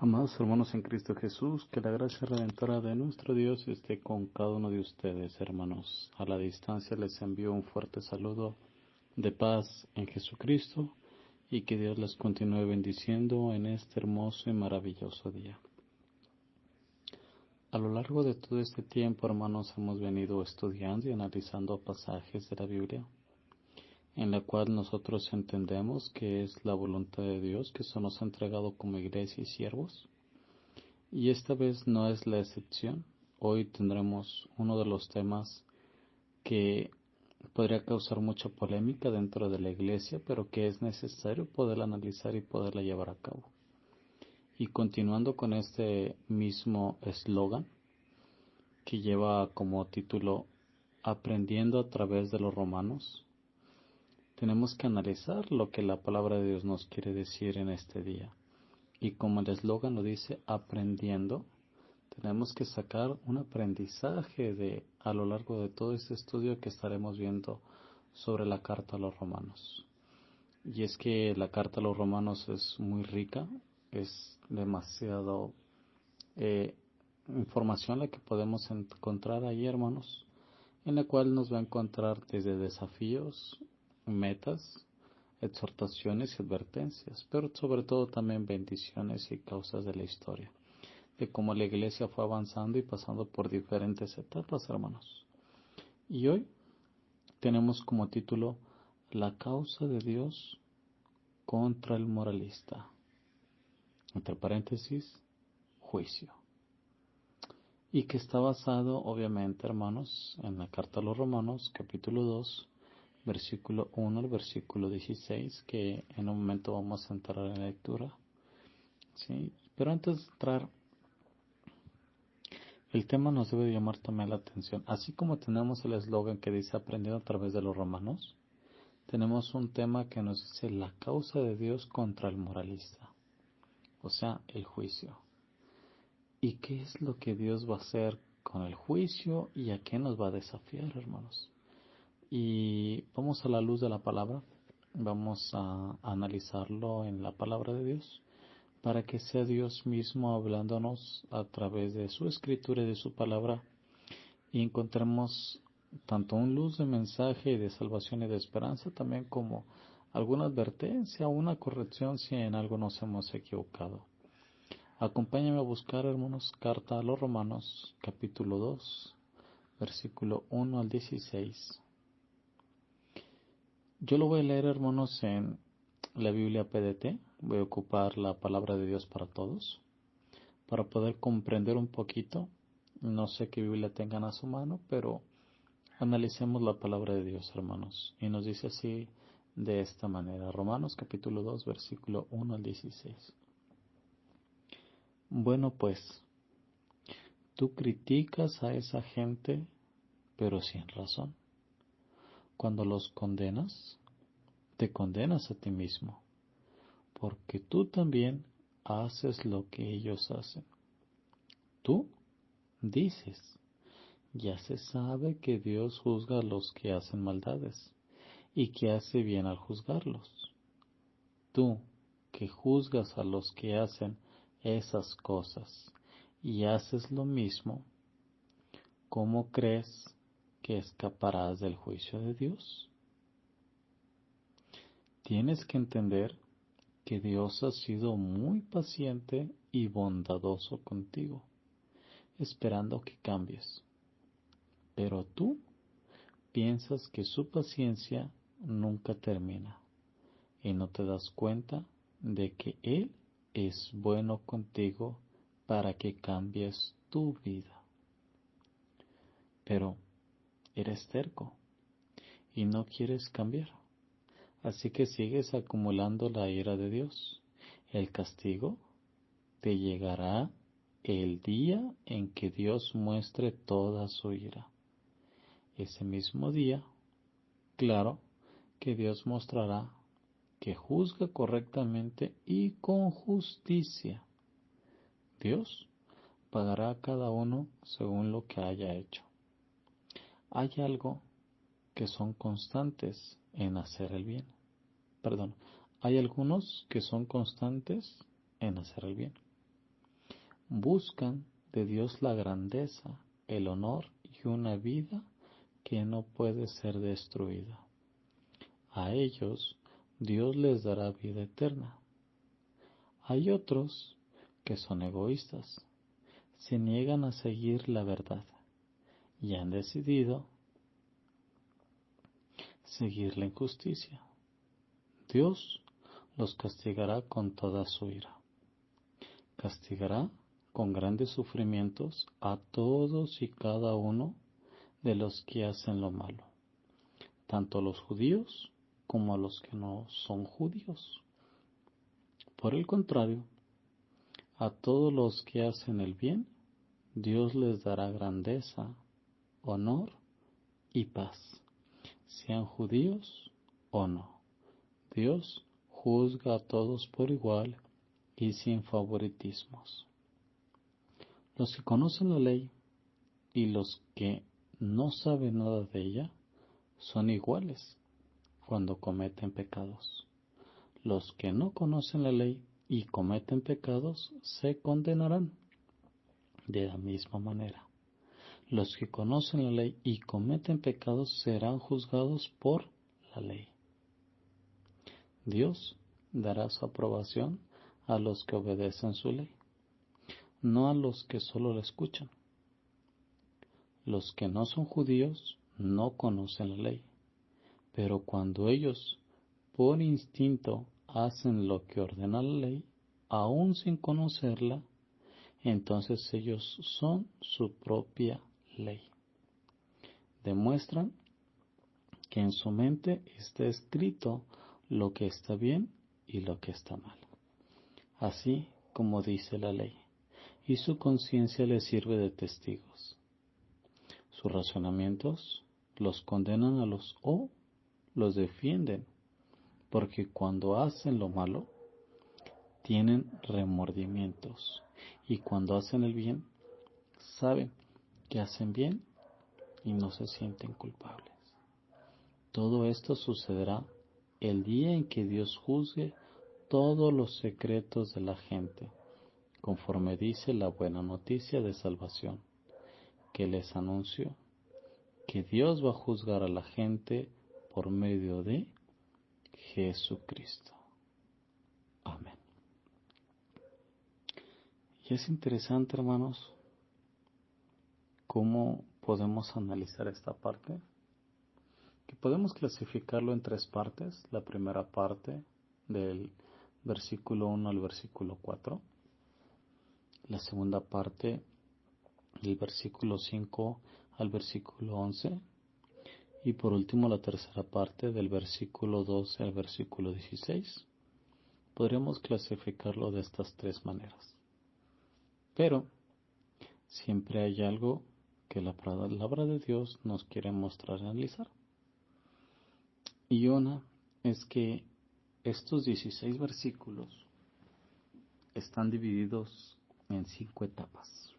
Amados hermanos en Cristo Jesús, que la gracia redentora de nuestro Dios esté con cada uno de ustedes, hermanos. A la distancia les envío un fuerte saludo de paz en Jesucristo y que Dios les continúe bendiciendo en este hermoso y maravilloso día. A lo largo de todo este tiempo, hermanos, hemos venido estudiando y analizando pasajes de la Biblia, en la cual nosotros entendemos que es la voluntad de Dios que se nos ha entregado como iglesia y siervos. Y esta vez no es la excepción. Hoy tendremos uno de los temas que podría causar mucha polémica dentro de la iglesia, pero que es necesario poder analizar y poderla llevar a cabo. Y continuando con este mismo eslogan que lleva como título Aprendiendo a través de los romanos, tenemos que analizar lo que la palabra de Dios nos quiere decir en este día. Y como el eslogan lo dice, aprendiendo, tenemos que sacar un aprendizaje a lo largo de todo este estudio que estaremos viendo sobre la carta a los romanos. Y es que la carta a los romanos es muy rica, es demasiado información la que podemos encontrar ahí, hermanos, en la cual nos va a encontrar desde desafíos, metas, exhortaciones y advertencias, pero sobre todo también bendiciones y causas de la historia, de cómo la iglesia fue avanzando y pasando por diferentes etapas, hermanos. Y hoy tenemos como título La causa de Dios contra el moralista. Entre paréntesis, juicio. Y que está basado, obviamente, hermanos, en la carta a los Romanos, capítulo 2, versículo 1 al versículo 16, que en un momento vamos a entrar en lectura. ¿Sí? Pero antes de entrar, el tema nos debe llamar también la atención. Así como tenemos el eslogan que dice aprendiendo a través de los romanos, tenemos un tema que nos dice la causa de Dios contra el moralista, o sea, el juicio. ¿Y qué es lo que Dios va a hacer con el juicio y a qué nos va a desafiar, hermanos? Y vamos a la luz de la palabra, vamos a analizarlo en la palabra de Dios, para que sea Dios mismo hablándonos a través de su escritura y de su palabra, y encontremos tanto un luz de mensaje de salvación y de esperanza, también como alguna advertencia o una corrección si en algo nos hemos equivocado. Acompáñame a buscar, hermanos, carta a los Romanos, capítulo 2, versículo 1 al 16. Yo lo voy a leer, hermanos, en la Biblia PDT. Voy a ocupar la palabra de Dios para todos, para poder comprender un poquito. No sé qué Biblia tengan a su mano, pero analicemos la palabra de Dios, hermanos. Y nos dice así, de esta manera. Romanos capítulo 2, versículo 1 al 16. Bueno, pues, tú criticas a esa gente, pero sin razón. Cuando los condenas, te condenas a ti mismo, porque tú también haces lo que ellos hacen. Tú dices, ya se sabe que Dios juzga a los que hacen maldades y que hace bien al juzgarlos. Tú, que juzgas a los que hacen esas cosas y haces lo mismo, ¿cómo crees que escaparás del juicio de Dios? Tienes que entender que Dios ha sido muy paciente y bondadoso contigo, esperando que cambies. Pero tú piensas que su paciencia nunca termina y no te das cuenta de que Él es bueno contigo para que cambies tu vida. Pero eres terco y no quieres cambiar, así que sigues acumulando la ira de Dios. El castigo te llegará el día en que Dios muestre toda su ira. Ese mismo día, claro, que Dios mostrará que juzga correctamente y con justicia. Dios pagará a cada uno según lo que haya hecho. Hay algo que son constantes en hacer el bien. Hay algunos que son constantes en hacer el bien. buscan de Dios la grandeza, el honor y una vida que no puede ser destruida. A ellos Dios les dará vida eterna. Hay otros que son egoístas, se niegan a seguir la verdad y han decidido seguir la injusticia. Dios los castigará con toda su ira. Castigará con grandes sufrimientos a todos y cada uno de los que hacen lo malo, tanto a los judíos como a los que no son judíos. Por el contrario, a todos los que hacen el bien, Dios les dará grandeza, honor y paz, sean judíos o no. Dios juzga a todos por igual y sin favoritismos. Los que conocen la ley y los que no saben nada de ella son iguales cuando cometen pecados. Los que no conocen la ley y cometen pecados se condenarán de la misma manera. Los que conocen la ley y cometen pecados serán juzgados por la ley. Dios dará su aprobación a los que obedecen su ley, no a los que solo la escuchan. Los que no son judíos no conocen la ley, pero cuando ellos por instinto hacen lo que ordena la ley, aún sin conocerla, entonces ellos son su propia ley. Demuestran que en su mente está escrito lo que está bien y lo que está mal, así como dice la ley, y su conciencia les sirve de testigos. Sus razonamientos los condenan a los o los defienden, porque cuando hacen lo malo, tienen remordimientos, y cuando hacen el bien, saben que hacen bien y no se sienten culpables. Todo esto sucederá el día en que Dios juzgue todos los secretos de la gente, conforme dice la buena noticia de salvación que les anunció, que Dios va a juzgar a la gente por medio de Jesucristo. Amén. Y es interesante, hermanos, cómo podemos analizar esta parte, que podemos clasificarlo en tres partes. La primera parte, del versículo 1 al versículo 4. La segunda parte, del versículo 5 al versículo 11. Y por último, la tercera parte, del versículo 12 al versículo 16. Podríamos clasificarlo de estas tres maneras. Pero siempre hay algo que la palabra de Dios nos quiere mostrar y analizar. Y una es que estos 16 versículos están divididos en 5 etapas.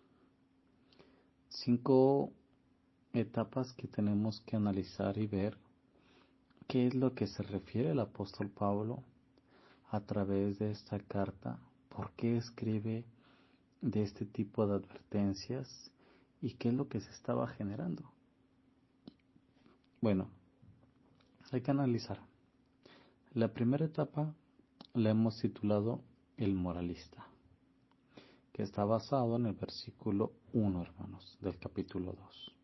5 etapas que tenemos que analizar y ver qué es lo que se refiere el apóstol Pablo a través de esta carta, por qué escribe de este tipo de advertencias y qué es lo que se estaba generando. Bueno, hay que analizar. La primera etapa la hemos titulado El moralista, que está basado en el versículo 1, hermanos, del capítulo 2.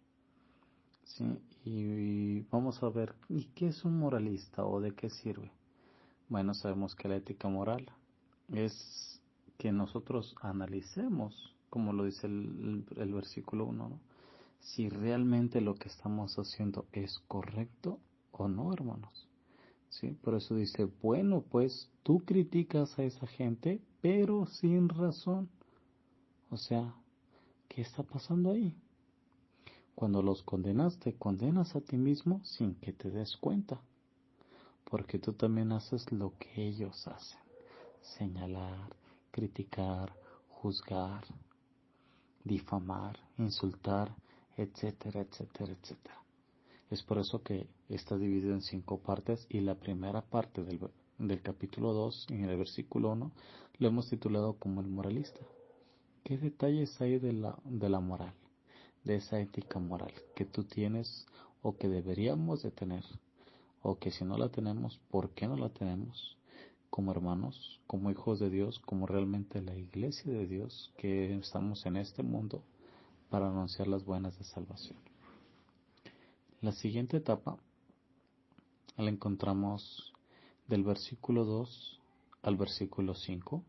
¿Sí? Y vamos a ver, ¿y qué es un moralista o de qué sirve? Bueno, sabemos que la ética moral es que nosotros analicemos, como lo dice el versículo 1, ¿no? Si realmente lo que estamos haciendo es correcto o no, hermanos. ¿Sí? Por eso dice, bueno, pues tú criticas a esa gente, pero sin razón. O sea, ¿qué está pasando ahí? Cuando los condenas, te condenas a ti mismo sin que te des cuenta. Porque tú también haces lo que ellos hacen. Señalar, criticar, juzgar, difamar, insultar, etcétera, etcétera, etcétera. Es por eso que está dividido en 5 partes y la primera parte del capítulo 2, en el versículo 1, lo hemos titulado como el moralista, ¿qué detalles hay de la moral, de esa ética moral que tú tienes o que deberíamos de tener? O que si no la tenemos, ¿por qué no la tenemos? Como hermanos, como hijos de Dios, como realmente la iglesia de Dios, que estamos en este mundo para anunciar las buenas de salvación. La siguiente etapa la encontramos del versículo 2 al versículo 5,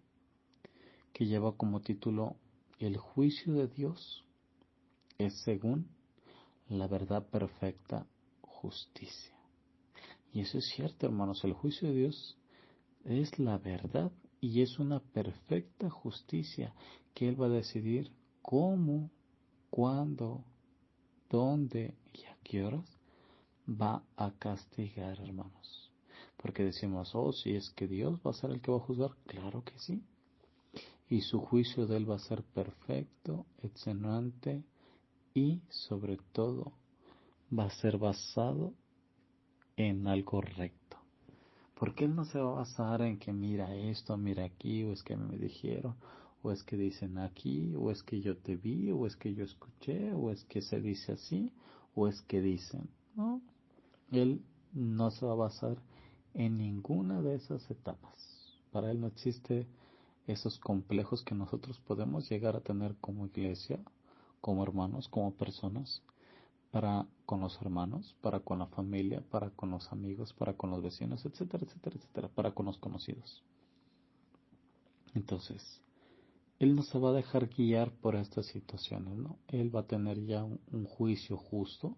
que lleva como título: el juicio de Dios es según la verdad perfecta, justicia. Y eso es cierto, hermanos, el juicio de Dios es la verdad y es una perfecta justicia que Él va a decidir cómo, cuándo, dónde y a qué horas va a castigar, hermanos. Porque decimos, oh, si es que Dios va a ser el que va a juzgar, claro que sí. Y su juicio de Él va a ser perfecto, excelente y sobre todo va a ser basado en algo recto. Porque Él no se va a basar en que mira esto, mira aquí, o es que me dijeron, o es que dicen aquí, o es que yo te vi, o es que yo escuché, o es que se dice así, o es que dicen. No, Él no se va a basar en ninguna de esas etapas. Para Él no existe esos complejos que nosotros podemos llegar a tener como iglesia, como hermanos, como personas, para con los hermanos, para con la familia, para con los amigos, para con los vecinos, etcétera, etcétera, etcétera, para con los conocidos. Entonces, Él no se va a dejar guiar por estas situaciones, ¿no? Él va a tener ya un juicio justo,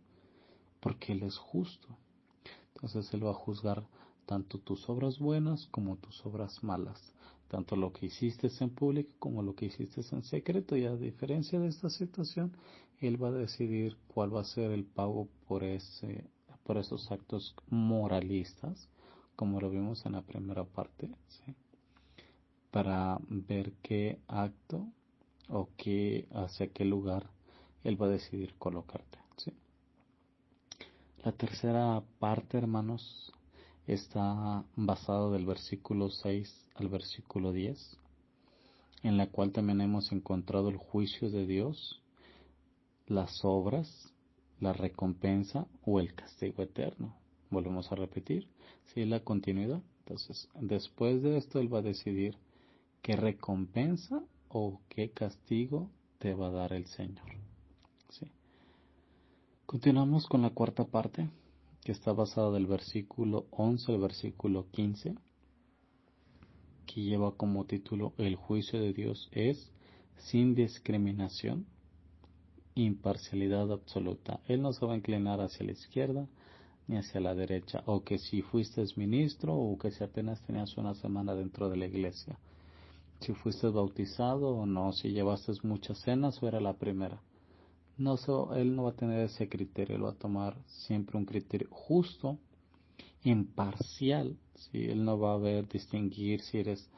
porque Él es justo. Entonces Él va a juzgar tanto tus obras buenas como tus obras malas, tanto lo que hiciste en público como lo que hiciste en secreto, y a diferencia de esta situación, Él va a decidir cuál va a ser el pago por esos actos moralistas, como lo vimos en la primera parte, ¿sí? Para ver qué acto o hacia qué lugar Él va a decidir colocarte, ¿sí? La tercera parte, hermanos, está basado del versículo 6 al versículo 10, en la cual también hemos encontrado el juicio de Dios, las obras, la recompensa o el castigo eterno. Volvemos a repetir, ¿sí? La continuidad. Entonces, después de esto, Él va a decidir qué recompensa o qué castigo te va a dar el Señor, ¿sí? Continuamos con la cuarta parte, que está basada del versículo 11 al versículo 15, que lleva como título: el juicio de Dios es sin discriminación, imparcialidad absoluta. Él no se va a inclinar hacia la izquierda ni hacia la derecha, o que si fuiste ministro o que si apenas tenías una semana dentro de la iglesia, si fuiste bautizado o no, si llevaste muchas cenas o era la primera. No, Él no va a tener ese criterio, Él va a tomar siempre un criterio justo, imparcial, ¿sí? Él no va a ver distinguir si eres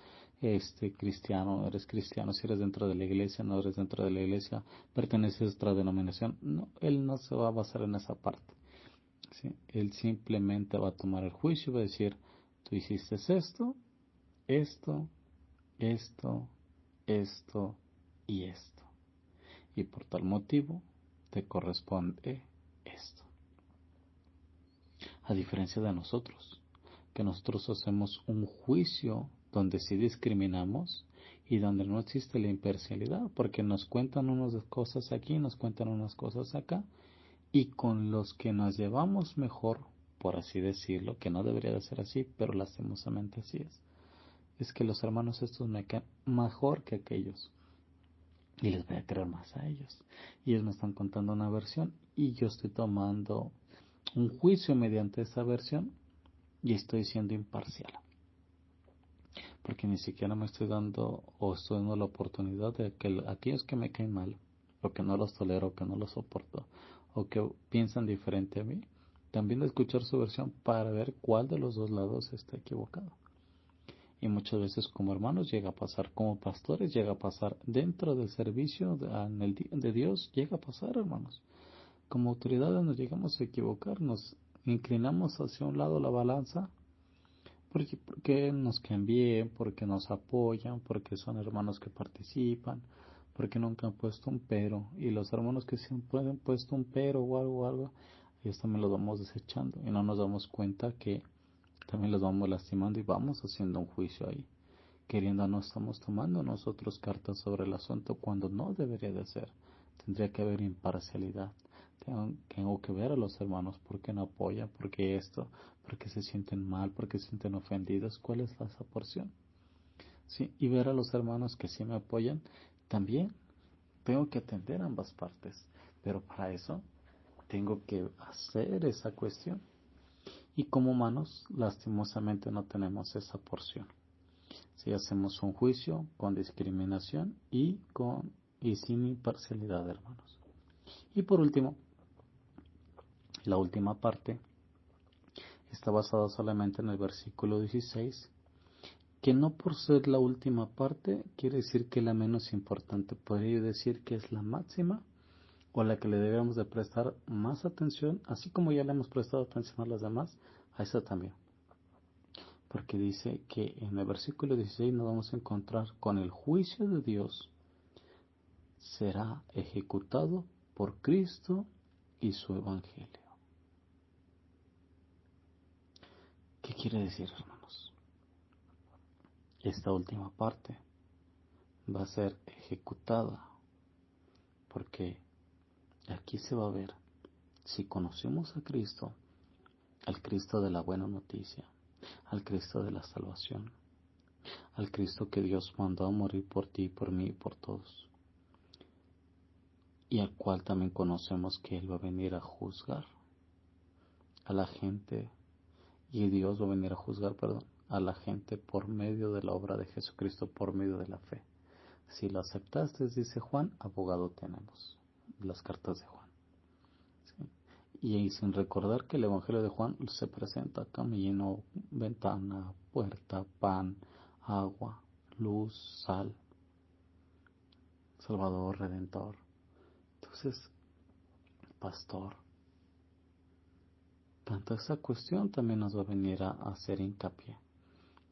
cristiano, no eres cristiano, si eres dentro de la iglesia, no eres dentro de la iglesia, perteneces a otra denominación. No, Él no se va a basar en esa parte, ¿sí? Él simplemente va a tomar el juicio y va a decir: tú hiciste esto, esto, esto, esto y esto, y por tal motivo te corresponde esto. A diferencia de nosotros, que nosotros hacemos un juicio donde sí discriminamos y donde no existe la imparcialidad, porque nos cuentan unas cosas aquí, nos cuentan unas cosas acá, y con los que nos llevamos mejor, por así decirlo, que no debería de ser así, pero lastimosamente así es que los hermanos estos me caen mejor que aquellos, y les voy a creer más a ellos, y ellos me están contando una versión y yo estoy tomando un juicio mediante esa versión y estoy siendo imparcial, porque ni siquiera me estoy dando o estoy dando la oportunidad de que aquellos que me caen mal, o que no los tolero, o que no los soporto, o que piensan diferente a mí, también de escuchar su versión para ver cuál de los dos lados está equivocado. Y muchas veces como hermanos llega a pasar, como pastores llega a pasar, dentro del servicio de Dios llega a pasar, hermanos. Como autoridades nos llegamos a equivocar, nos inclinamos hacia un lado la balanza, porque nos caen bien, porque nos apoyan, porque son hermanos que participan, porque nunca han puesto un pero, y los hermanos que sí han puesto un pero o algo, ellos también los vamos desechando y no nos damos cuenta que también los vamos lastimando y vamos haciendo un juicio ahí, queriendo no estamos tomando nosotros cartas sobre el asunto cuando no debería de ser. Tendría que haber imparcialidad. Tengo que ver a los hermanos por qué no apoyan, por qué esto, por qué se sienten mal, por qué se sienten ofendidos, cuál es esa porción. ¿Sí? Y ver a los hermanos que sí me apoyan, también tengo que atender ambas partes, pero para eso tengo que hacer esa cuestión. Y como humanos, lastimosamente no tenemos esa porción. Si hacemos un juicio con discriminación y sin imparcialidad, hermanos. Y por último, la última parte está basada solamente en el versículo 16, que no por ser la última parte quiere decir que es la menos importante. Podría decir que es la máxima o la que le debemos de prestar más atención, así como ya le hemos prestado atención a las demás, a esa también. Porque dice que en el versículo 16 nos vamos a encontrar con el juicio de Dios será ejecutado por Cristo y su Evangelio. ¿Qué quiere decir, hermanos? Esta última parte va a ser ejecutada porque aquí se va a ver si conocemos a Cristo, al Cristo de la buena noticia, al Cristo de la salvación, al Cristo que Dios mandó a morir por ti, por mí y por todos, y al cual también conocemos que Él va a venir a juzgar a la gente, y Dios va a venir a juzgar, a la gente por medio de la obra de Jesucristo, por medio de la fe. Si lo aceptaste, dice Juan, abogado tenemos. Las cartas de Juan. ¿Sí? Y sin recordar que el Evangelio de Juan se presenta camino, ventana, puerta, pan, agua, luz, sal, Salvador, Redentor. Entonces, pastor. Tanto esa cuestión también nos va a venir a hacer hincapié.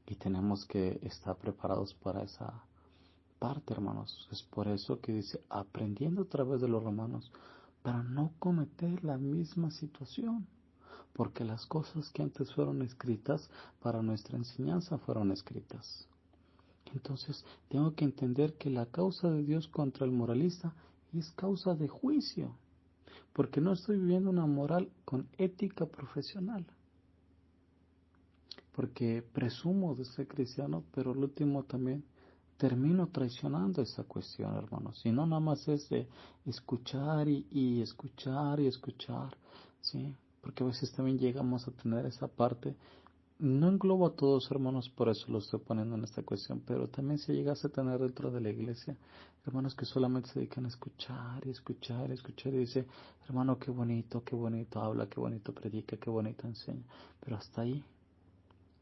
Y tenemos que estar preparados para esa parte, hermanos. Es por eso que dice, aprendiendo a través de los romanos, para no cometer la misma situación. Porque las cosas que antes fueron escritas para nuestra enseñanza fueron escritas. Entonces, tengo que entender que la causa de Dios contra el moralista es causa de juicio. Porque no estoy viviendo una moral con ética profesional. Porque presumo de ser cristiano, pero al último también termino traicionando esa cuestión, hermanos. Y no nada más es de escuchar y escuchar y escuchar, ¿sí? Porque a veces también llegamos a tener esa parte. No englobo a todos, hermanos, por eso lo estoy poniendo en esta cuestión, pero también si llegase a tener dentro de la iglesia hermanos que solamente se dedican a escuchar y escuchar y escuchar y dice, hermano, qué bonito habla, qué bonito predica, qué bonito enseña, pero hasta ahí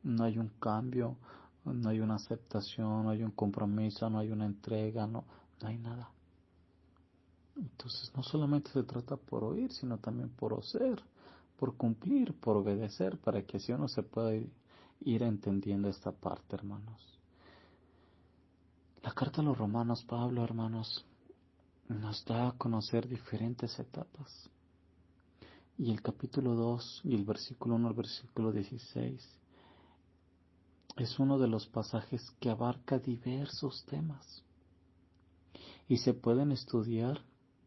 no hay un cambio, no hay una aceptación, no hay un compromiso, no hay una entrega, no hay nada. Entonces no solamente se trata por oír, sino también por hacer, por cumplir, por obedecer, para que así uno se pueda ir entendiendo esta parte, hermanos. La carta a los romanos, Pablo, hermanos, nos da a conocer diferentes etapas. Y el capítulo 2 y el versículo 1 al versículo 16 es uno de los pasajes que abarca diversos temas. Y se pueden estudiar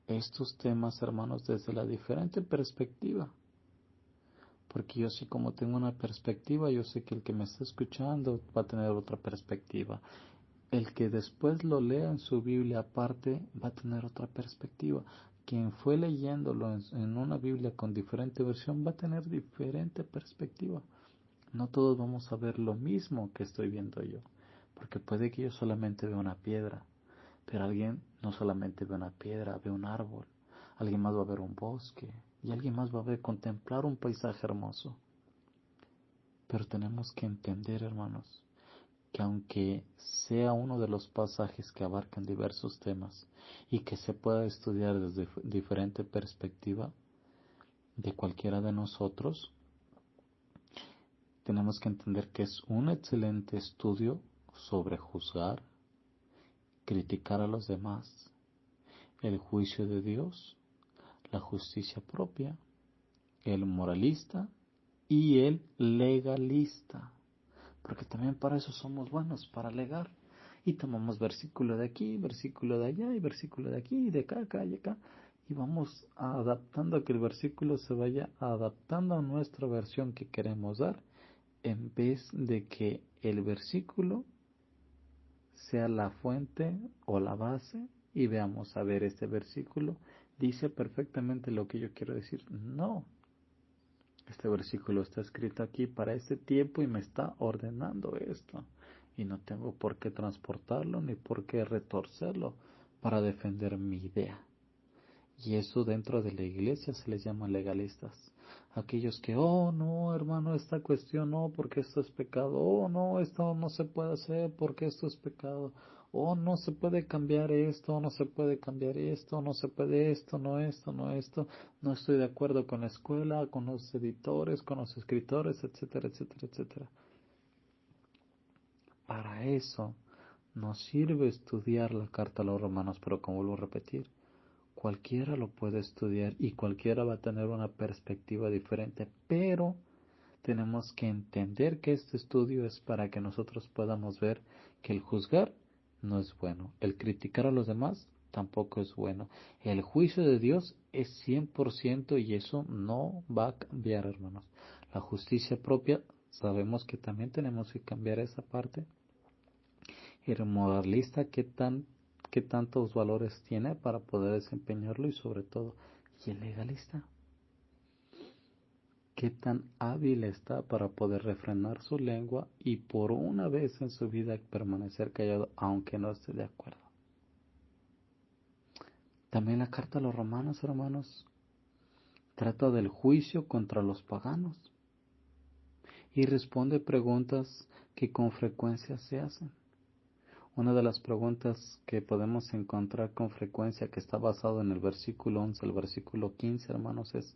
estos temas, hermanos, desde la diferente perspectiva. Porque yo sé como tengo una perspectiva, yo sé que el que me está escuchando va a tener otra perspectiva. El que después lo lea en su Biblia aparte va a tener otra perspectiva. Quien fue leyéndolo en una Biblia con diferente versión va a tener diferente perspectiva. No todos vamos a ver lo mismo que estoy viendo yo. Porque puede que yo solamente vea una piedra. Pero alguien no solamente ve una piedra, ve un árbol. Alguien más va a ver un bosque. Y alguien más va a ver contemplar un paisaje hermoso. Pero tenemos que entender, hermanos, que aunque sea uno de los pasajes que abarcan diversos temas y que se pueda estudiar desde diferente perspectiva de cualquiera de nosotros, tenemos que entender que es un excelente estudio sobre juzgar, criticar a los demás el juicio de Dios, la justicia propia, el moralista y el legalista. Porque también para eso somos buenos, para alegar. Y tomamos versículo de aquí, versículo de allá, y versículo de aquí, y de acá y acá. Y vamos adaptando a que el versículo se vaya adaptando a nuestra versión que queremos dar, en vez de que el versículo sea la fuente o la base y veamos, a ver, este versículo dice perfectamente lo que yo quiero decir. No, este versículo está escrito aquí para este tiempo y me está ordenando esto. Y no tengo por qué transportarlo ni por qué retorcerlo para defender mi idea. Y eso dentro de la iglesia se les llama legalistas. Aquellos que, oh no, hermano, esta cuestión no, porque esto es pecado. Oh no, esto no se puede hacer porque esto es pecado. Oh, no se puede cambiar esto, no se puede cambiar esto, no se puede esto, no esto, no esto. No estoy de acuerdo con la escuela, con los editores, con los escritores, etcétera, etcétera, etcétera. Para eso nos sirve estudiar la carta a los romanos, pero como vuelvo a repetir, cualquiera lo puede estudiar y cualquiera va a tener una perspectiva diferente, pero tenemos que entender que este estudio es para que nosotros podamos ver que el juzgar no es bueno, el criticar a los demás tampoco es bueno, el juicio de Dios es 100% y eso no va a cambiar, hermanos. La justicia propia, sabemos que también tenemos que cambiar esa parte. Y el moralista, qué tantos valores tiene para poder desempeñarlo y sobre todo, y el legalista, qué tan hábil está para poder refrenar su lengua y por una vez en su vida permanecer callado aunque no esté de acuerdo. También la carta a los romanos, hermanos, trata del juicio contra los paganos y responde preguntas que con frecuencia se hacen. Una de las preguntas que podemos encontrar con frecuencia que está basado en el versículo 11, el versículo 15, hermanos, es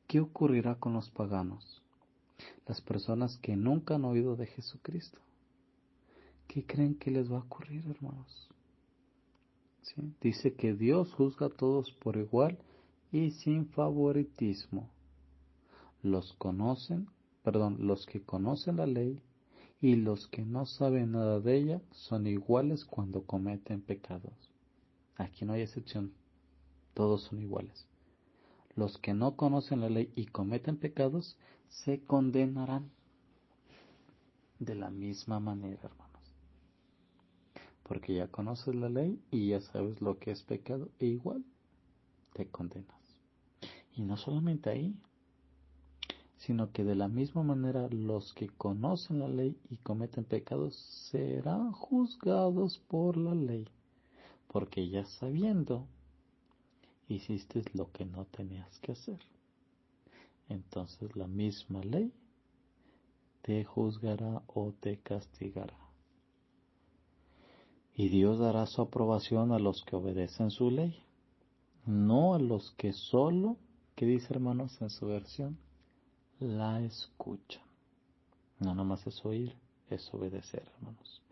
¿qué ocurrirá con los paganos? Las personas que nunca han oído de Jesucristo. ¿Qué creen que les va a ocurrir, hermanos? ¿Sí? Dice que Dios juzga a todos por igual y sin favoritismo. Los que conocen la ley y los que no saben nada de ella son iguales cuando cometen pecados. Aquí no hay excepción, todos son iguales. Los que no conocen la ley y cometen pecados se condenarán de la misma manera, hermanos. Porque ya conoces la ley y ya sabes lo que es pecado e igual te condenas. Y no solamente ahí, sino que de la misma manera los que conocen la ley y cometen pecados serán juzgados por la ley, porque ya sabiendo hiciste lo que no tenías que hacer. Entonces la misma ley te juzgará o te castigará. Y Dios dará su aprobación a los que obedecen su ley, no a los que solo, ¿qué dice, hermanos, en su versión? La escuchan. No nomás es oír, es obedecer, hermanos.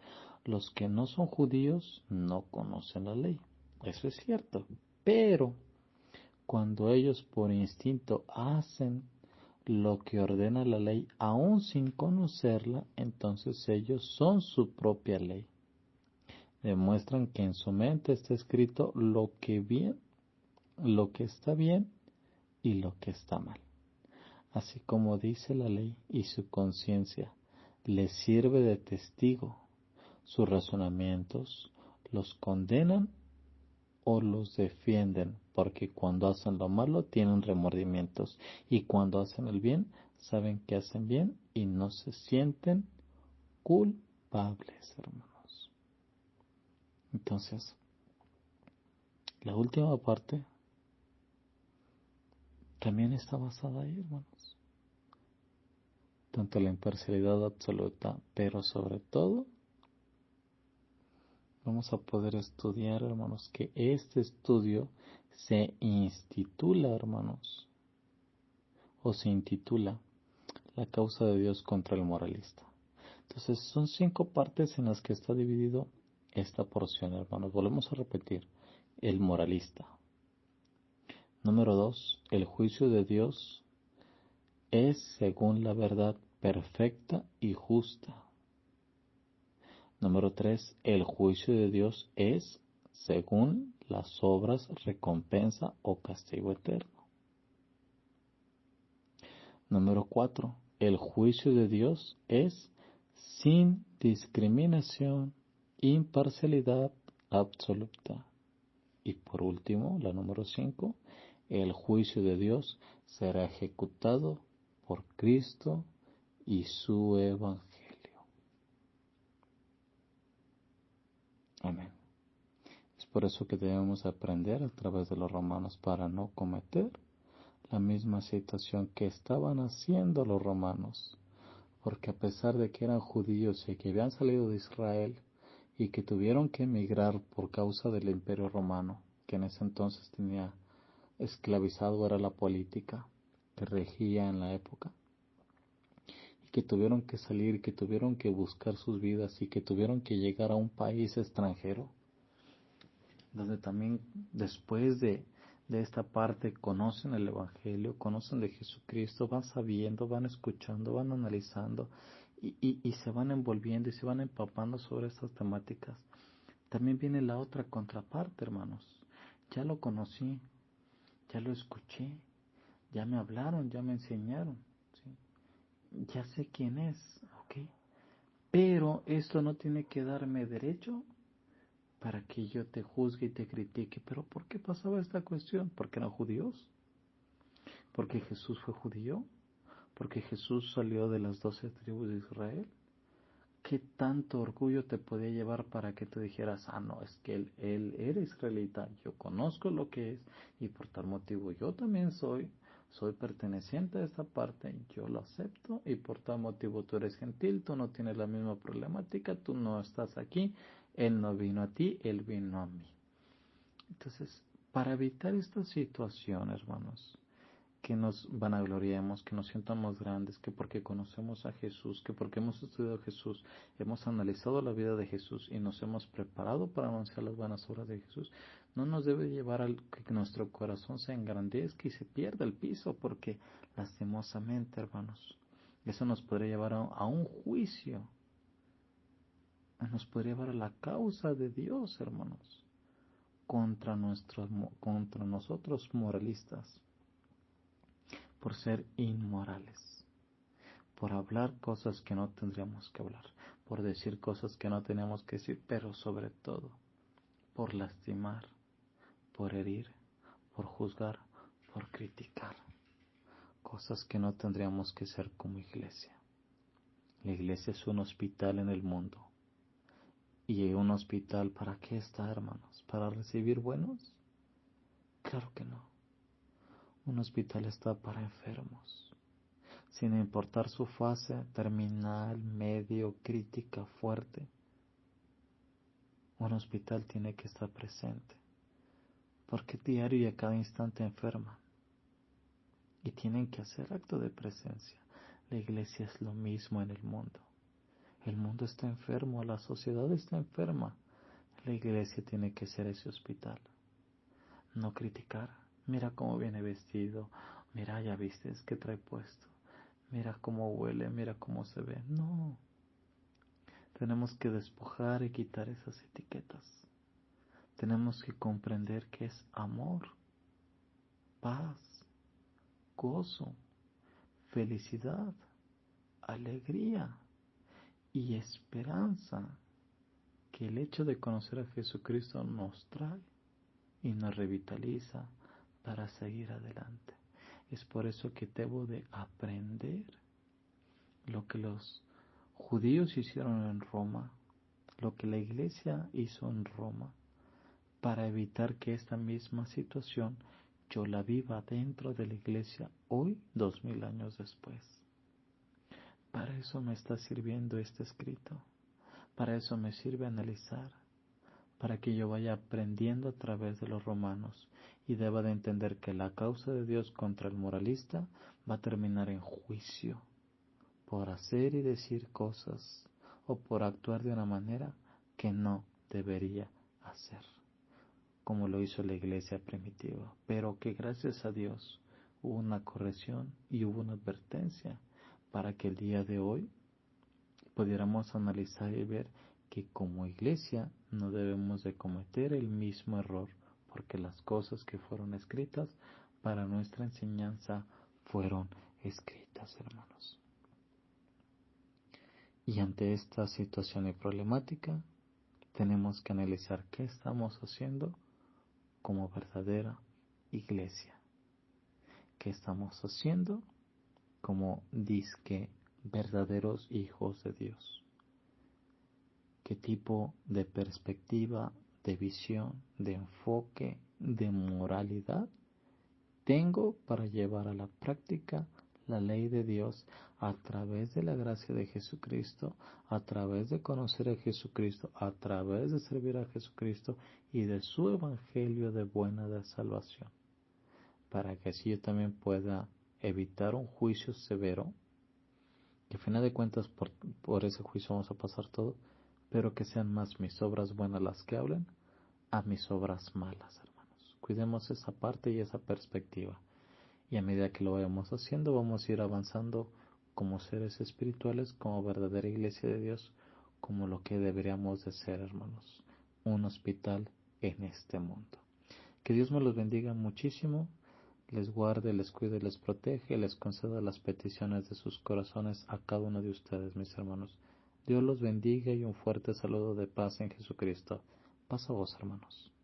Los que no son judíos no conocen la ley. Eso es cierto. Pero cuando ellos por instinto hacen lo que ordena la ley, aún sin conocerla, entonces ellos son su propia ley. Demuestran que en su mente está escrito lo que está bien y lo que está mal. Así como dice la ley y su conciencia les sirve de testigo, sus razonamientos los condenan o los defienden, porque cuando hacen lo malo tienen remordimientos y cuando hacen el bien saben que hacen bien y no se sienten culpables, hermanos. Entonces, la última parte también está basada ahí, hermanos. Tanto la imparcialidad absoluta, pero sobre todo vamos a poder estudiar, hermanos, que este estudio se intitula, hermanos, o se intitula La causa de Dios contra el moralista. Entonces, son 5 partes en las que está dividido esta porción, hermanos. Volvemos a repetir, el moralista. Número 2, el juicio de Dios es según la verdad perfecta y justa. Número 3, el juicio de Dios es según las obras, recompensa o castigo eterno. Número 4, el juicio de Dios es sin discriminación, imparcialidad absoluta. Y por último, la número 5, el juicio de Dios será ejecutado por Cristo y su Evangelio. Amén. Es por eso que debemos aprender a través de los romanos para no cometer la misma situación que estaban haciendo los romanos. Porque a pesar de que eran judíos y que habían salido de Israel y que tuvieron que emigrar por causa del Imperio Romano, que en ese entonces tenía esclavizado era la política que regía en la época, y que tuvieron que salir, que tuvieron que buscar sus vidas y que tuvieron que llegar a un país extranjero, donde también después de esta parte conocen el Evangelio, conocen de Jesucristo, van sabiendo, van escuchando, van analizando y se van envolviendo y se van empapando sobre estas temáticas. También viene la otra contraparte, hermanos. Ya lo conocí, ya lo escuché, ya me hablaron, ya me enseñaron, ¿sí? Ya sé quién es, ¿ok? Pero esto no tiene que darme derecho para que yo te juzgue y te critique. ¿Pero por qué pasaba esta cuestión? ¿Porque eran judíos? ¿Porque Jesús fue judío? ¿Porque Jesús salió de las 12 tribus de Israel? ¿Qué tanto orgullo te podía llevar para que tú dijeras, no, es que él era israelita, yo conozco lo que es y por tal motivo yo también soy perteneciente a esta parte, yo lo acepto y por tal motivo tú eres gentil, tú no tienes la misma problemática, tú no estás aquí, él no vino a ti, él vino a mí. Entonces, para evitar esta situación, hermanos, que nos vanagloriemos, que nos sientamos grandes, que porque conocemos a Jesús, que porque hemos estudiado a Jesús, hemos analizado la vida de Jesús y nos hemos preparado para anunciar las buenas obras de Jesús, no nos debe llevar a que nuestro corazón se engrandezca y se pierda el piso, porque lastimosamente, hermanos, eso nos podría llevar a un juicio, nos podría llevar a la causa de Dios, hermanos, contra nosotros moralistas, por ser inmorales, por hablar cosas que no tendríamos que hablar, por decir cosas que no teníamos que decir, pero sobre todo, por lastimar, por herir, por juzgar, por criticar, cosas que no tendríamos que ser como iglesia. La iglesia es un hospital en el mundo. ¿Y un hospital para qué está, hermanos? ¿Para recibir buenos? Claro que no. Un hospital está para enfermos, sin importar su fase terminal, medio, crítica, fuerte. Un hospital tiene que estar presente, porque diario y a cada instante enferman y tienen que hacer acto de presencia. La iglesia es lo mismo en el mundo. El mundo está enfermo, la sociedad está enferma. La iglesia tiene que ser ese hospital. No criticar. Mira cómo viene vestido. Mira, ya viste, es que trae puesto. Mira cómo huele, mira cómo se ve. No. Tenemos que despojar y quitar esas etiquetas. Tenemos que comprender que es amor, paz, gozo, felicidad, alegría y esperanza que el hecho de conocer a Jesucristo nos trae y nos revitaliza para seguir adelante. Es por eso que debo de aprender lo que los judíos hicieron en Roma, lo que la iglesia hizo en Roma, para evitar que esta misma situación yo la viva dentro de la iglesia hoy, 2000 años después. Para eso me está sirviendo este escrito, para eso me sirve analizar, para que yo vaya aprendiendo a través de los romanos y deba de entender que la causa de Dios contra el moralista va a terminar en juicio por hacer y decir cosas o por actuar de una manera que no debería hacer, como lo hizo la iglesia primitiva, pero que gracias a Dios hubo una corrección y hubo una advertencia para que el día de hoy pudiéramos analizar y ver que como iglesia no debemos de cometer el mismo error, porque las cosas que fueron escritas para nuestra enseñanza fueron escritas, hermanos. Y ante esta situación y problemática, tenemos que analizar qué estamos haciendo como verdadera iglesia. ¿Qué estamos haciendo como disque verdaderos hijos de Dios? ¿Qué tipo de perspectiva, de visión, de enfoque, de moralidad tengo para llevar a la práctica la ley de Dios a través de la gracia de Jesucristo, a través de conocer a Jesucristo, a través de servir a Jesucristo y de su evangelio de buena de salvación? Para que así yo también pueda evitar un juicio severo, que al final de cuentas por ese juicio vamos a pasar todo, pero que sean más mis obras buenas las que hablen a mis obras malas, hermanos. Cuidemos esa parte y esa perspectiva. Y a medida que lo vayamos haciendo, vamos a ir avanzando como seres espirituales, como verdadera iglesia de Dios, como lo que deberíamos de ser, hermanos. Un hospital en este mundo. Que Dios me los bendiga muchísimo, les guarde, les cuide, les protege, les conceda las peticiones de sus corazones a cada uno de ustedes, mis hermanos. Dios los bendiga y un fuerte saludo de paz en Jesucristo. Paz a vos, hermanos.